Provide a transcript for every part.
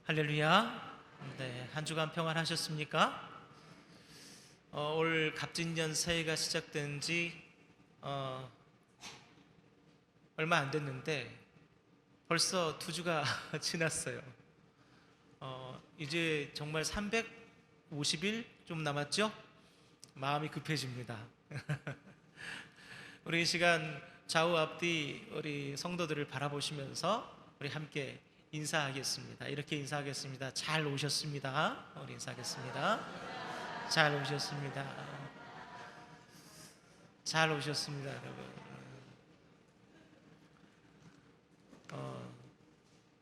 할렐루야. 네, 한 주간 평안하셨습니까? 올 갑진년 새해가 시작된 지 얼마 안 됐는데 벌써 두 주가 지났어요. 이제 정말 350일 좀 남았죠? 마음이 급해집니다. 우리 이 시간 좌우 앞뒤 우리 성도들을 바라보시면서 우리 함께 인사하겠습니다. 이렇게 인사하겠습니다. 잘 오셨습니다. 우리 인사하겠습니다. 잘 오셨습니다. 잘 오셨습니다, 여러분.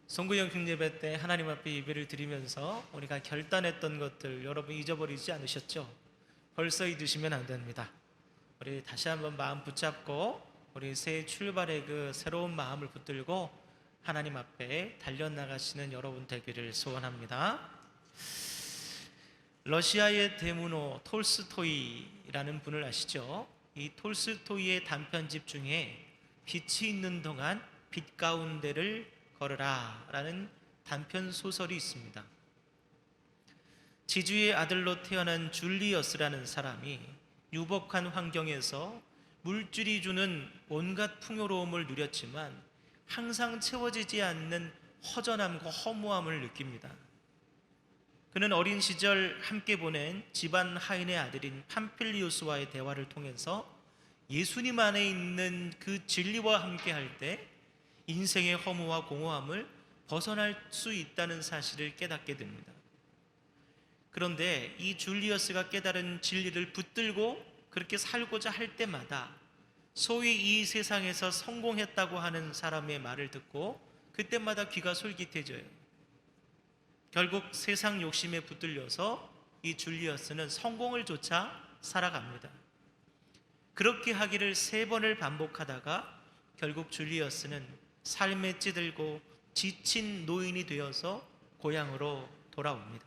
송구영 흉예배 때 하나님 앞에 예배를 드리면서 우리가 결단했던 것들 여러분 잊어버리지 않으셨죠? 벌써 잊으시면 안 됩니다. 우리 다시 한번 마음 붙잡고 우리 새 출발의 그 새로운 마음을 붙들고 하나님 앞에 달려나가시는 여러분 되기를 소원합니다. 러시아의 대문호 톨스토이라는 분을 아시죠? 이 톨스토이의 단편집 중에 빛이 있는 동안 빛 가운데를 걸으라 라는 단편 소설이 있습니다. 지주의 아들로 태어난 줄리어스라는 사람이 유복한 환경에서 물질이 주는 온갖 풍요로움을 누렸지만 항상 채워지지 않는 허전함과 허무함을 느낍니다. 그는 어린 시절 함께 보낸 집안 하인의 아들인 팜필리우스와의 대화를 통해서 예수님 안에 있는 그 진리와 함께 할 때 인생의 허무와 공허함을 벗어날 수 있다는 사실을 깨닫게 됩니다. 그런데 이 줄리어스가 깨달은 진리를 붙들고 그렇게 살고자 할 때마다 소위 이 세상에서 성공했다고 하는 사람의 말을 듣고 그때마다 귀가 솔깃해져요. 결국 세상 욕심에 붙들려서 이 줄리어스는 성공을 쫓아 살아갑니다. 그렇게 하기를 3번을 반복하다가 결국 줄리어스는 삶에 찌들고 지친 노인이 되어서 고향으로 돌아옵니다.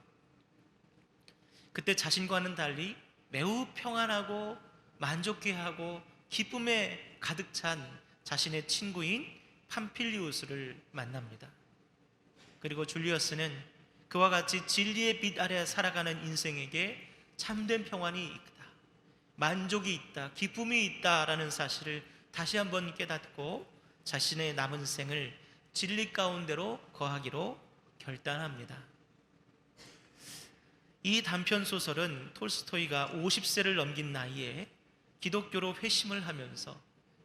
그때 자신과는 달리 매우 평안하고 만족해하고 기쁨에 가득 찬 자신의 친구인 팜필리우스를 만납니다. 그리고 줄리어스는 그와 같이 진리의 빛 아래 살아가는 인생에게 참된 평안이 있다, 만족이 있다, 기쁨이 있다라는 사실을 다시 한번 깨닫고 자신의 남은 생을 진리 가운데로 거하기로 결단합니다. 이 단편 소설은 톨스토이가 50세를 넘긴 나이에 기독교로 회심을 하면서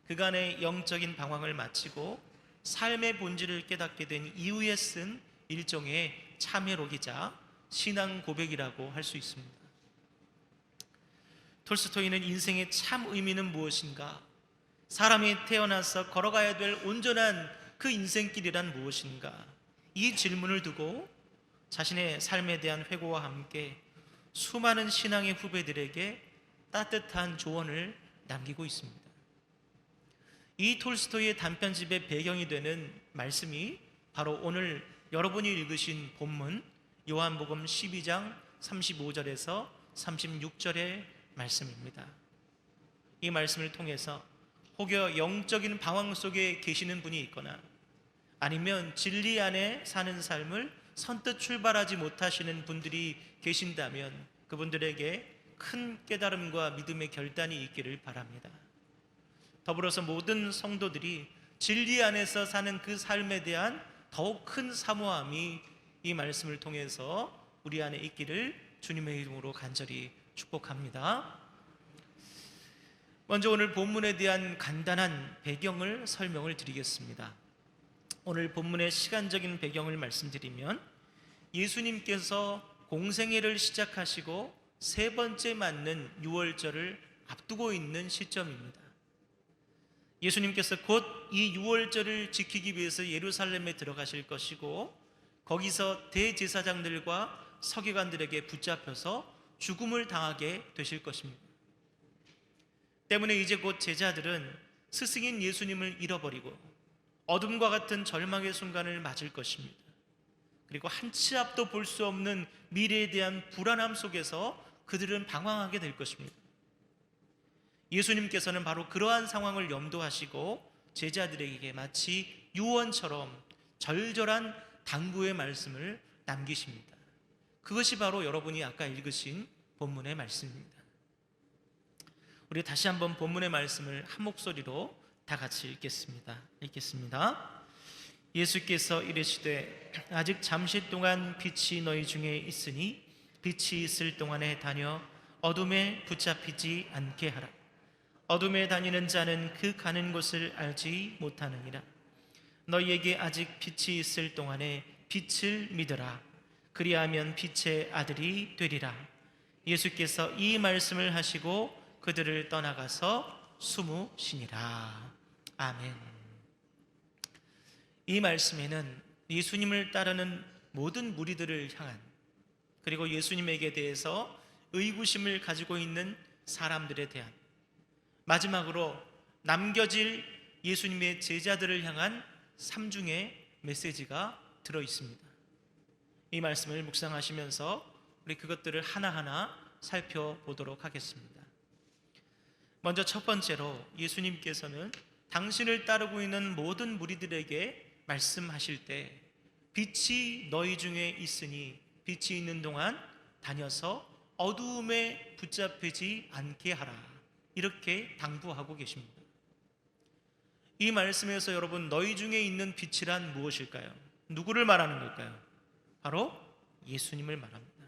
그간의 영적인 방황을 마치고 삶의 본질을 깨닫게 된 이후에 쓴 일종의 참회록이자 신앙 고백이라고 할 수 있습니다. 톨스토이는 인생의 참 의미는 무엇인가? 사람이 태어나서 걸어가야 될 온전한 그 인생길이란 무엇인가? 이 질문을 두고 자신의 삶에 대한 회고와 함께 수많은 신앙의 후배들에게 따뜻한 조언을 남기고 있습니다. 이 톨스토이의 단편집의 배경이 되는 말씀이 바로 오늘 여러분이 읽으신 본문 요한복음 12장 35절에서 36절의 말씀입니다. 이 말씀을 통해서 혹여 영적인 방황 속에 계시는 분이 있거나 아니면 진리 안에 사는 삶을 선뜻 출발하지 못하시는 분들이 계신다면 그분들에게 큰 깨달음과 믿음의 결단이 있기를 바랍니다. 더불어서 모든 성도들이 진리 안에서 사는 그 삶에 대한 더욱 큰 사모함이 이 말씀을 통해서 우리 안에 있기를 주님의 이름으로 간절히 축복합니다. 먼저 오늘 본문에 대한 간단한 배경을 설명을 드리겠습니다. 오늘 본문의 시간적인 배경을 말씀드리면 예수님께서 공생애를 시작하시고 3번째 맞는 유월절을 앞두고 있는 시점입니다. 예수님께서 곧 이 유월절을 지키기 위해서 예루살렘에 들어가실 것이고 거기서 대제사장들과 서기관들에게 붙잡혀서 죽음을 당하게 되실 것입니다. 때문에 이제 곧 제자들은 스승인 예수님을 잃어버리고 어둠과 같은 절망의 순간을 맞을 것입니다. 그리고 한 치 앞도 볼 수 없는 미래에 대한 불안함 속에서 그들은 방황하게 될 것입니다. 예수님께서는 바로 그러한 상황을 염두하시고 제자들에게 마치 유언처럼 절절한 당부의 말씀을 남기십니다. 그것이 바로 여러분이 아까 읽으신 본문의 말씀입니다. 우리 다시 한번 본문의 말씀을 한 목소리로 다 같이 읽겠습니다. 예수께서 이르시되 아직 잠시 동안 빛이 너희 중에 있으니 빛이 있을 동안에 다녀 어둠에 붙잡히지 않게 하라. 어둠에 다니는 자는 그 가는 곳을 알지 못하느니라. 너희에게 아직 빛이 있을 동안에 빛을 믿으라. 그리하면 빛의 아들이 되리라. 예수께서 이 말씀을 하시고 그들을 떠나가서 숨으시니라. 아멘. 이 말씀에는 예수님을 따르는 모든 무리들을 향한, 그리고 예수님에게 대해서 의구심을 가지고 있는 사람들에 대한, 마지막으로 남겨질 예수님의 제자들을 향한 3중의 메시지가 들어 있습니다. 이 말씀을 묵상하시면서 우리 그것들을 하나하나 살펴보도록 하겠습니다. 먼저 첫 번째로 예수님께서는 당신을 따르고 있는 모든 무리들에게 말씀하실 때 빛이 너희 중에 있으니 빛이 있는 동안 다녀서 어두움에 붙잡히지 않게 하라, 이렇게 당부하고 계십니다. 이 말씀에서 여러분, 너희 중에 있는 빛이란 무엇일까요? 누구를 말하는 걸까요? 바로 예수님을 말합니다.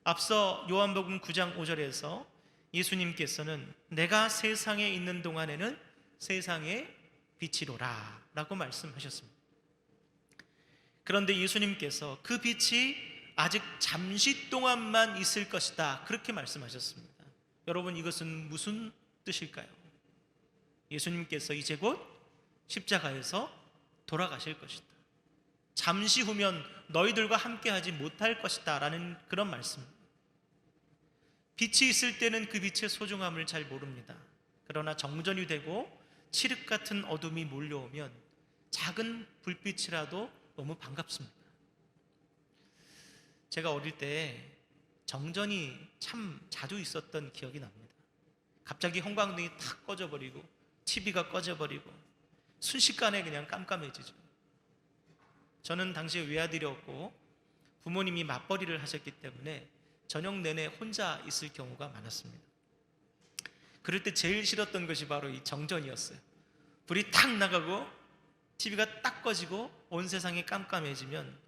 앞서 요한복음 9장 5절에서 예수님께서는 내가 세상에 있는 동안에는 세상의 빛이로라 라고 말씀하셨습니다. 그런데 예수님께서 그 빛이 아직 잠시 동안만 있을 것이다, 그렇게 말씀하셨습니다. 여러분, 이것은 무슨 뜻일까요? 예수님께서 이제 곧 십자가에서 돌아가실 것이다, 잠시 후면 너희들과 함께하지 못할 것이다 라는 그런 말씀입니다. 빛이 있을 때는 그 빛의 소중함을 잘 모릅니다. 그러나 정전이 되고 칠흑 같은 어둠이 몰려오면 작은 불빛이라도 너무 반갑습니다. 제가 어릴 때 정전이 참 자주 있었던 기억이 납니다. 갑자기 형광등이 탁 꺼져버리고 TV가 꺼져버리고 순식간에 그냥 깜깜해지죠. 저는 당시에 외아들이었고 부모님이 맞벌이를 하셨기 때문에 저녁 내내 혼자 있을 경우가 많았습니다. 그럴 때 제일 싫었던 것이 바로 이 정전이었어요. 불이 탁 나가고 TV가 딱 꺼지고 온 세상이 깜깜해지면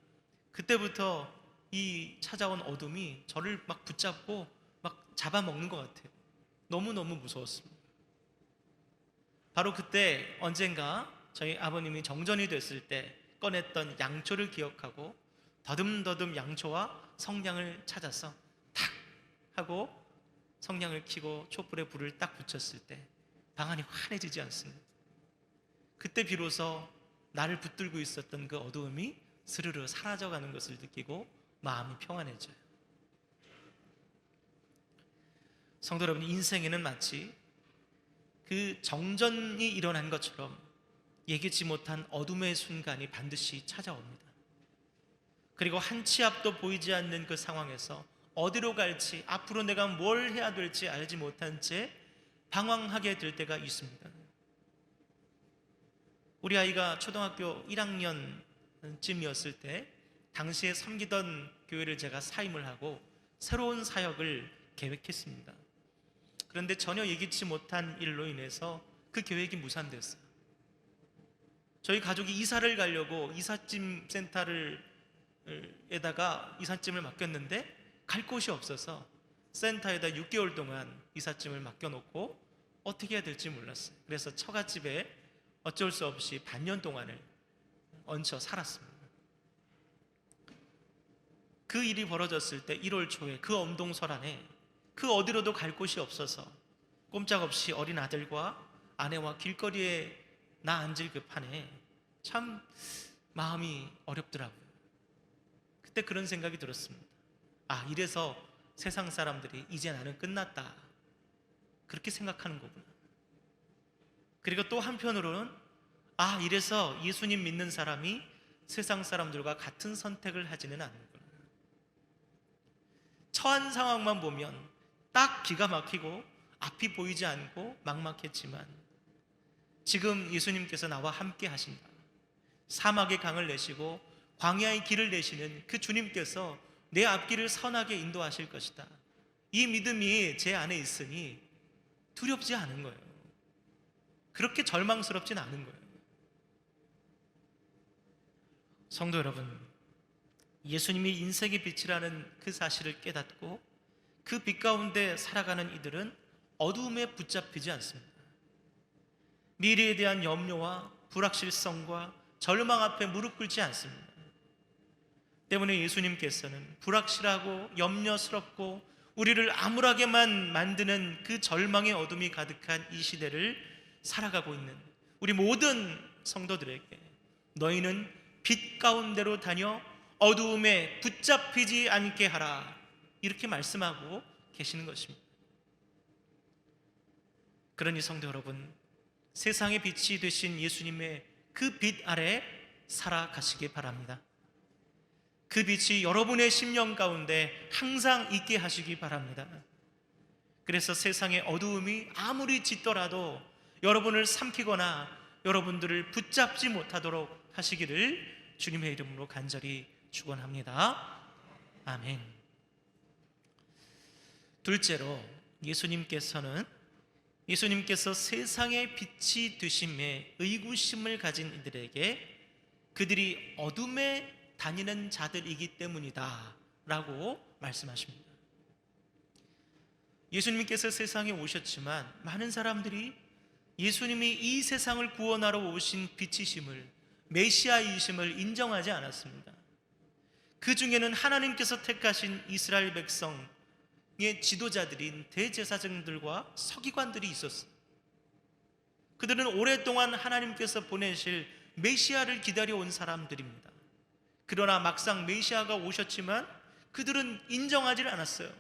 그때부터 이 찾아온 어둠이 저를 막 붙잡고 막 잡아먹는 것 같아요. 너무너무 무서웠습니다. 바로 그때 언젠가 저희 아버님이 정전이 됐을 때 꺼냈던 양초를 기억하고 더듬더듬 양초와 성냥을 찾아서 탁 하고 성냥을 켜고 촛불에 불을 딱 붙였을 때 방 안이 환해지지 않습니다. 그때 비로소 나를 붙들고 있었던 그 어두움이 스르르 사라져가는 것을 느끼고 마음이 평안해져요. 성도 여러분, 인생에는 마치 그 정전이 일어난 것처럼 예기치 못한 어둠의 순간이 반드시 찾아옵니다. 그리고 한 치 앞도 보이지 않는 그 상황에서 어디로 갈지, 앞으로 내가 뭘 해야 될지 알지 못한 채 방황하게 될 때가 있습니다. 우리 아이가 초등학교 1학년쯤이었을 때 당시에 섬기던 교회를 제가 사임을 하고 새로운 사역을 계획했습니다. 그런데 전혀 예기치 못한 일로 인해서 그 계획이 무산됐어요. 저희 가족이 이사를 가려고 이삿짐 센터를 에다가 이삿짐을 맡겼는데 갈 곳이 없어서 센터에다 6개월 동안 이삿짐을 맡겨놓고 어떻게 해야 될지 몰랐어요. 그래서 처갓집에 어쩔 수 없이 반년 동안을 얹혀 살았습니다. 그 일이 벌어졌을 때 1월 초에 그 엄동설안에 그 어디로도 갈 곳이 없어서 꼼짝없이 어린 아들과 아내와 길거리에 나 앉을 그 판에 참 마음이 어렵더라고요. 그때 그런 생각이 들었습니다. 아, 이래서 세상 사람들이 이제 나는 끝났다, 그렇게 생각하는 거구나. 그리고 또 한편으로는 아, 이래서 예수님 믿는 사람이 세상 사람들과 같은 선택을 하지는 않는구나. 처한 상황만 보면 딱 기가 막히고 앞이 보이지 않고 막막했지만 지금 예수님께서 나와 함께 하신다, 사막의 강을 내시고 광야의 길을 내시는 그 주님께서 내 앞길을 선하게 인도하실 것이다. 이 믿음이 제 안에 있으니 두렵지 않은 거예요. 그렇게 절망스럽진 않은 거예요. 성도 여러분, 예수님이 인생의 빛이라는 그 사실을 깨닫고 그 빛 가운데 살아가는 이들은 어두움에 붙잡히지 않습니다. 미래에 대한 염려와 불확실성과 절망 앞에 무릎 꿇지 않습니다. 때문에 예수님께서는 불확실하고 염려스럽고 우리를 암울하게만 만드는 그 절망의 어둠이 가득한 이 시대를 살아가고 있는 우리 모든 성도들에게 너희는 빛 가운데로 다녀 어두움에 붙잡히지 않게 하라, 이렇게 말씀하고 계시는 것입니다. 그러니 성도 여러분, 세상의 빛이 되신 예수님의 그 빛 아래 살아가시기 바랍니다. 그 빛이 여러분의 심령 가운데 항상 있게 하시기 바랍니다. 그래서 세상의 어두움이 아무리 짙더라도 여러분을 삼키거나 여러분들을 붙잡지 못하도록 하시기를 주님의 이름으로 간절히 축원합니다. 아멘. 둘째로, 예수님께서 세상의 빛이 되심에 의구심을 가진 이들에게 그들이 어둠에 다니는 자들이기 때문이다 라고 말씀하십니다. 예수님께서 세상에 오셨지만 많은 사람들이 예수님이 이 세상을 구원하러 오신 빛이심을, 메시아이심을 인정하지 않았습니다. 그 중에는 하나님께서 택하신 이스라엘 백성의 지도자들인 대제사장들과 서기관들이 있었어요. 그들은 오랫동안 하나님께서 보내실 메시아를 기다려온 사람들입니다. 그러나 막상 메시아가 오셨지만 그들은 인정하지 않았어요.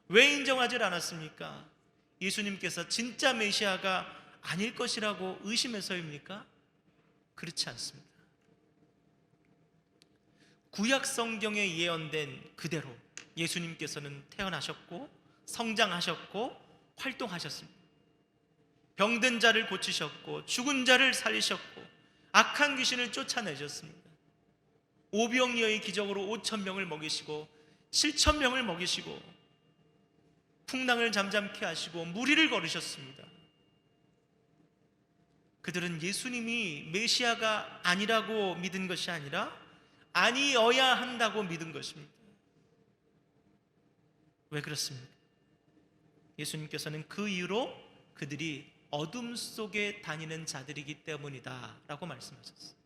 왜 인정하지 않았습니까? 예수님께서 진짜 메시아가 아닐 것이라고 의심해서입니까? 그렇지 않습니다. 구약 성경에 예언된 그대로 예수님께서는 태어나셨고 성장하셨고 활동하셨습니다. 병든 자를 고치셨고 죽은 자를 살리셨고 악한 귀신을 쫓아내셨습니다. 오병이어의 기적으로 5,000명을 먹이시고 7,000명을 먹이시고 풍랑을 잠잠케 하시고 무리를 걸으셨습니다. 그들은 예수님이 메시아가 아니라고 믿은 것이 아니라 아니어야 한다고 믿은 것입니다. 왜 그렇습니까? 예수님께서는 그 이유로 그들이 어둠 속에 다니는 자들이기 때문이다 라고 말씀하셨어요.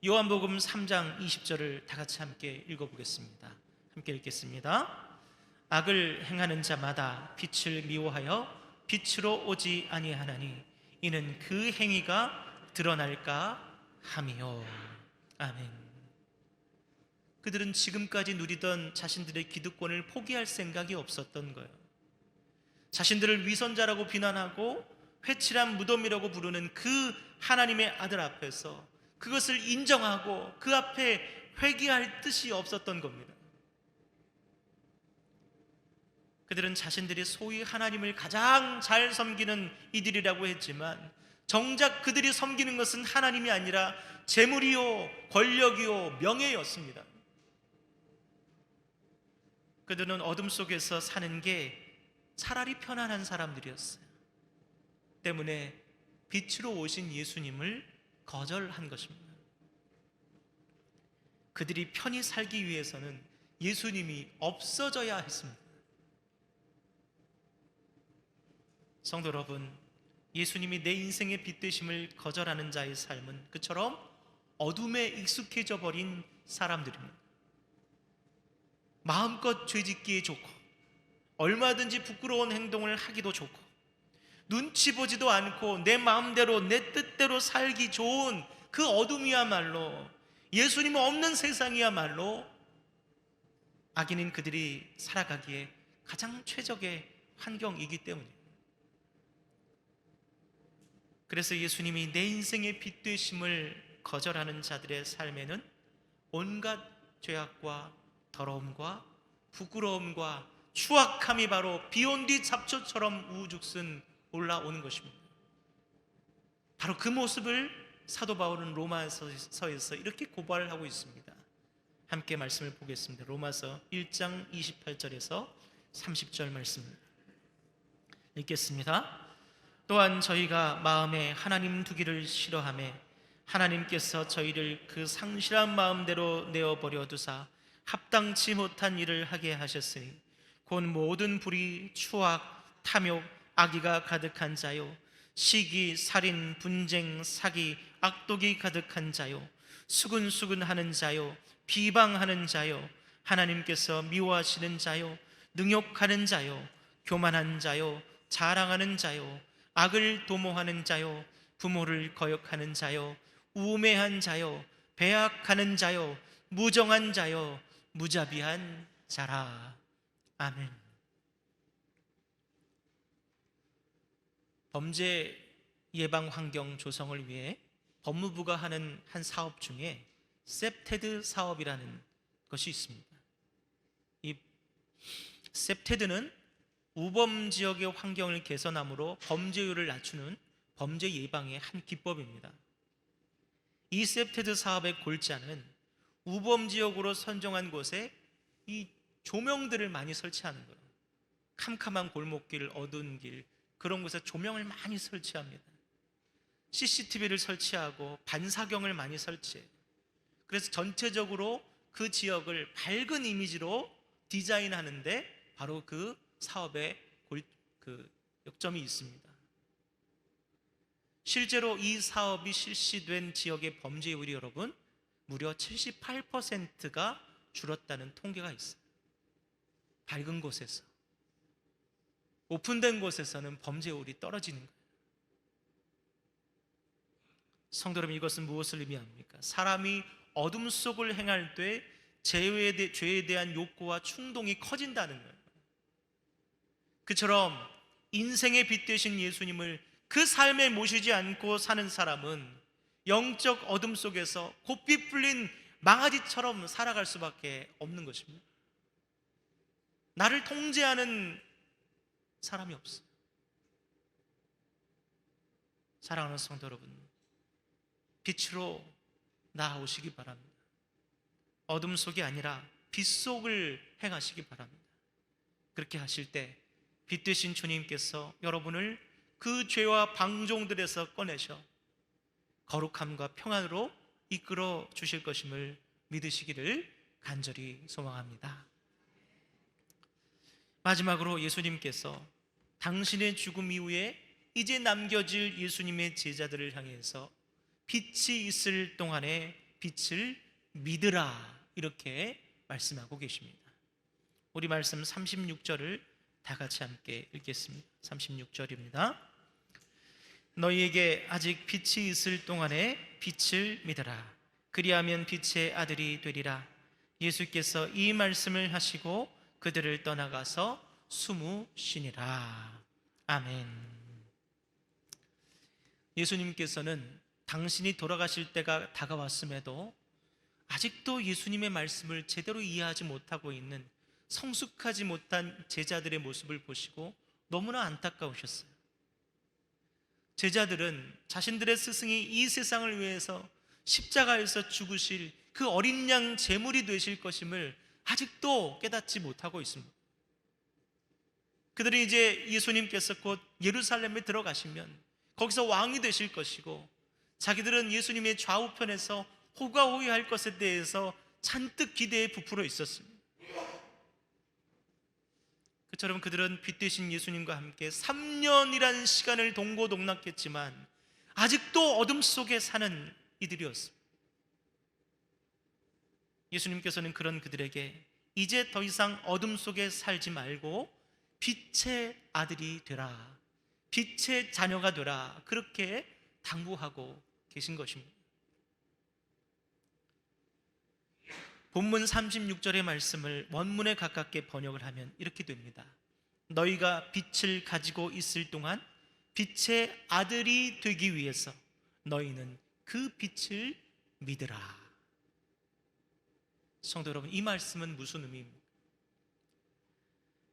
요한복음 3장 20절을 다 같이 함께 읽어보겠습니다. 함께 읽겠습니다. 악을 행하는 자마다 빛을 미워하여 빛으로 오지 아니하나니 이는 그 행위가 드러날까 함이요. 아멘. 그들은 지금까지 누리던 자신들의 기득권을 포기할 생각이 없었던 거예요. 자신들을 위선자라고 비난하고 회칠한 무덤이라고 부르는 그 하나님의 아들 앞에서 그것을 인정하고 그 앞에 회개할 뜻이 없었던 겁니다. 그들은 자신들이 소위 하나님을 가장 잘 섬기는 이들이라고 했지만 정작 그들이 섬기는 것은 하나님이 아니라 재물이요, 권력이요, 명예였습니다. 그들은 어둠 속에서 사는 게 차라리 편안한 사람들이었어요. 때문에 빛으로 오신 예수님을 거절한 것입니다. 그들이 편히 살기 위해서는 예수님이 없어져야 했습니다. 성도 여러분, 예수님이 내 인생의 빛 되심을 거절하는 자의 삶은 그처럼 어둠에 익숙해져 버린 사람들입니다. 마음껏 죄짓기에 좋고 얼마든지 부끄러운 행동을 하기도 좋고 눈치 보지도 않고 내 마음대로 내 뜻대로 살기 좋은 그 어둠이야말로, 예수님 없는 세상이야말로 악인인 그들이 살아가기에 가장 최적의 환경이기 때문입니다. 그래서 예수님이 내 인생의 빛 되심을 거절하는 자들의 삶에는 온갖 죄악과 더러움과 부끄러움과 추악함이 바로 비온 뒤 잡초처럼 우후죽순 올라오는 것입니다. 바로 그 모습을 사도 바울은 로마서에서 이렇게 고발을 하고 있습니다. 함께 말씀을 보겠습니다. 로마서 1장 28절에서 30절 말씀 읽겠습니다. 또한 저희가 마음에 하나님 두기를 싫어하며 하나님께서 저희를 그 상실한 마음대로 내어버려 두사 합당치 못한 일을 하게 하셨으니 곧 모든 불의, 추악, 탐욕, 악의가 가득한 자요 시기, 살인, 분쟁, 사기, 악독이 가득한 자요 수근수근하는 자요 비방하는 자요 하나님께서 미워하시는 자요 능욕하는 자요 교만한 자요 자랑하는 자요 악을 도모하는 자요 부모를 거역하는 자요 우매한 자요 배악하는 자요 무정한 자요 무자비한 자라. 아멘. 범죄 예방 환경 조성을 위해 법무부가 하는 한 사업 중에 셉테드 사업이라는 것이 있습니다. 이 셉테드는 우범 지역의 환경을 개선함으로 범죄율을 낮추는 범죄 예방의 한 기법입니다. 이 셉테드 사업의 골자는 우범 지역으로 선정한 곳에 이 조명들을 많이 설치하는 거예요. 캄캄한 골목길, 어두운 길, 그런 곳에 조명을 많이 설치합니다. CCTV를 설치하고 반사경을 많이 설치해요. 그래서 전체적으로 그 지역을 밝은 이미지로 디자인하는데 바로 그 사업의 역점이 있습니다. 실제로 이 사업이 실시된 지역의 범죄율이 여러분 무려 78%가 줄었다는 통계가 있어요. 밝은 곳에서. 오픈된 곳에서는 범죄율이 떨어지는 거예요. 성도 여러분, 이것은 무엇을 의미합니까? 사람이 어둠 속을 행할 때 죄에 대한 욕구와 충동이 커진다는 거예요. 그처럼 인생의 빛 되신 예수님을 그 삶에 모시지 않고 사는 사람은 영적 어둠 속에서 곱비 풀린 망아지처럼 살아갈 수밖에 없는 것입니다. 나를 통제하는 사람이 없어요. 사랑하는 성도 여러분, 빛으로 나아오시기 바랍니다. 어둠 속이 아니라 빛 속을 행하시기 바랍니다. 그렇게 하실 때 빛 되신 주님께서 여러분을 그 죄와 방종들에서 꺼내셔 거룩함과 평안으로 이끌어 주실 것임을 믿으시기를 간절히 소망합니다. 마지막으로 예수님께서 당신의 죽음 이후에 이제 남겨질 예수님의 제자들을 향해서 빛이 있을 동안에 빛을 믿으라 이렇게 말씀하고 계십니다. 우리 말씀 36절을 다 같이 함께 읽겠습니다. 36절입니다. 너희에게 아직 빛이 있을 동안에 빛을 믿으라. 그리하면 빛의 아들이 되리라. 예수께서 이 말씀을 하시고 그들을 떠나가서 숨으시니라. 아멘. 예수님께서는 당신이 돌아가실 때가 다가왔음에도 아직도 예수님의 말씀을 제대로 이해하지 못하고 있는 성숙하지 못한 제자들의 모습을 보시고 너무나 안타까우셨어요. 제자들은 자신들의 스승이 이 세상을 위해서 십자가에서 죽으실 그 어린 양 제물이 되실 것임을 아직도 깨닫지 못하고 있습니다. 그들은 이제 예수님께서 곧 예루살렘에 들어가시면 거기서 왕이 되실 것이고 자기들은 예수님의 좌우편에서 호가호위할 것에 대해서 잔뜩 기대에 부풀어 있었습니다. 그처럼 그들은 빛 되신 예수님과 함께 3년이라는 시간을 동고동락했지만 아직도 어둠 속에 사는 이들이었습니다. 예수님께서는 그런 그들에게 이제 더 이상 어둠 속에 살지 말고 빛의 아들이 되라, 빛의 자녀가 되라, 그렇게 당부하고 계신 것입니다. 본문 36절의 말씀을 원문에 가깝게 번역을 하면 이렇게 됩니다. 너희가 빛을 가지고 있을 동안 빛의 아들이 되기 위해서 너희는 그 빛을 믿으라. 성도 여러분, 이 말씀은 무슨 의미입니까?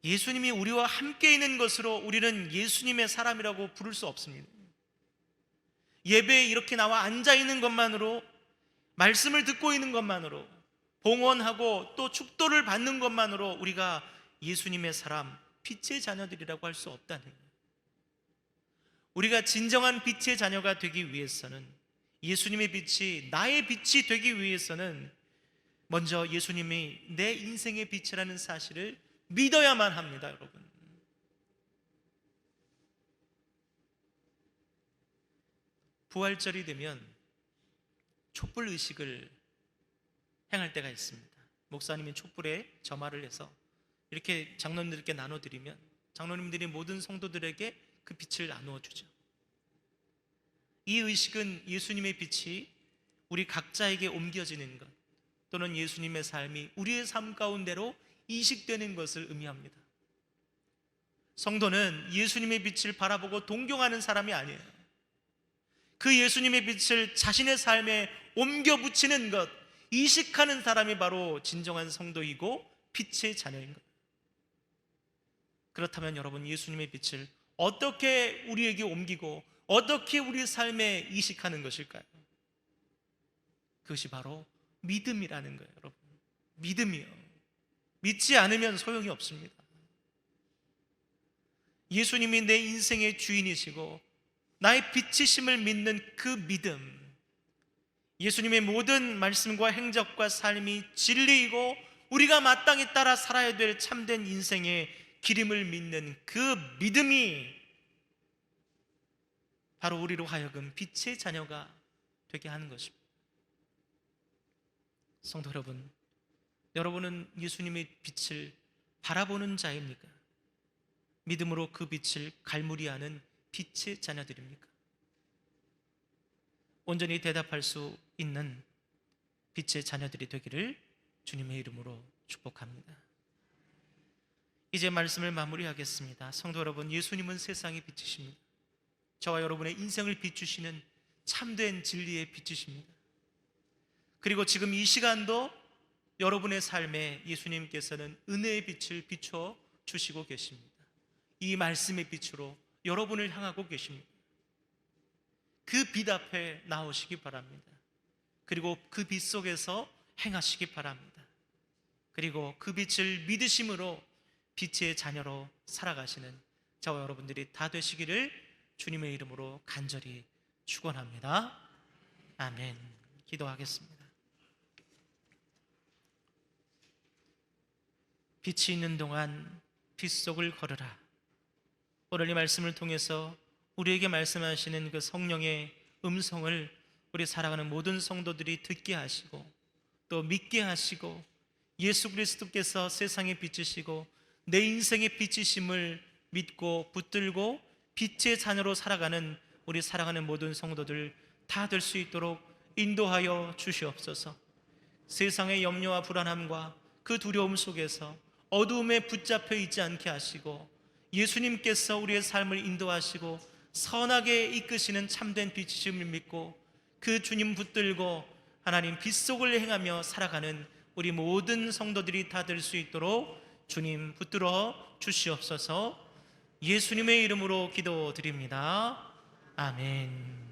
예수님이 우리와 함께 있는 것으로 우리는 예수님의 사람이라고 부를 수 없습니다. 예배에 이렇게 나와 앉아 있는 것만으로, 말씀을 듣고 있는 것만으로, 봉헌하고 또 축도를 받는 것만으로 우리가 예수님의 사람, 빛의 자녀들이라고 할 수 없다는 거예요. 우리가 진정한 빛의 자녀가 되기 위해서는, 예수님의 빛이 나의 빛이 되기 위해서는 먼저 예수님이 내 인생의 빛이라는 사실을 믿어야만 합니다. 여러분, 부활절이 되면 촛불 의식을 행할 때가 있습니다. 목사님이 촛불에 점화를 해서 이렇게 장로님들께 나눠드리면 장로님들이 모든 성도들에게 그 빛을 나누어 주죠. 이 의식은 예수님의 빛이 우리 각자에게 옮겨지는 것, 또는 예수님의 삶이 우리의 삶 가운데로 이식되는 것을 의미합니다. 성도는 예수님의 빛을 바라보고 동경하는 사람이 아니에요. 그 예수님의 빛을 자신의 삶에 옮겨 붙이는 것, 이식하는 사람이 바로 진정한 성도이고 빛의 자녀인 것. 그렇다면 여러분, 예수님의 빛을 어떻게 우리에게 옮기고 어떻게 우리 삶에 이식하는 것일까요? 그것이 바로 믿음이라는 거예요. 여러분, 믿음이요. 믿지 않으면 소용이 없습니다. 예수님이 내 인생의 주인이시고 나의 빛이심을 믿는 그 믿음, 예수님의 모든 말씀과 행적과 삶이 진리이고 우리가 마땅히 따라 살아야 될 참된 인생의 기름을 믿는 그 믿음이 바로 우리로 하여금 빛의 자녀가 되게 하는 것입니다. 성도 여러분, 여러분은 예수님의 빛을 바라보는 자입니까? 믿음으로 그 빛을 갈무리하는 빛의 자녀들입니까? 온전히 대답할 수 있는 빛의 자녀들이 되기를 주님의 이름으로 축복합니다. 이제 말씀을 마무리하겠습니다. 성도 여러분, 예수님은 세상의 빛이십니다. 저와 여러분의 인생을 비추시는 참된 진리의 빛이십니다. 그리고 지금 이 시간도 여러분의 삶에 예수님께서는 은혜의 빛을 비춰 주시고 계십니다. 이 말씀의 빛으로 여러분을 향하고 계십니다. 그 빛 앞에 나오시기 바랍니다. 그리고 그 빛 속에서 행하시기 바랍니다. 그리고 그 빛을 믿으심으로 빛의 자녀로 살아가시는 저와 여러분들이 다 되시기를 주님의 이름으로 간절히 축원합니다. 아멘. 기도하겠습니다. 빛이 있는 동안 빛 속을 걸으라. 오늘 이 말씀을 통해서 우리에게 말씀하시는 그 성령의 음성을 우리 살아가는 모든 성도들이 듣게 하시고 또 믿게 하시고, 예수 그리스도께서 세상의 빛이시고 내 인생의 빛이심을 믿고 붙들고 빛의 자녀로 살아가는 우리 살아가는 모든 성도들 다 될 수 있도록 인도하여 주시옵소서. 세상의 염려와 불안함과 그 두려움 속에서 어두움에 붙잡혀 있지 않게 하시고, 예수님께서 우리의 삶을 인도하시고 선하게 이끄시는 참된 빛이심을 믿고 그 주님 붙들고 하나님 빛 속을 행하며 살아가는 우리 모든 성도들이 다 될 수 있도록 주님 붙들어 주시옵소서. 예수님의 이름으로 기도드립니다. 아멘.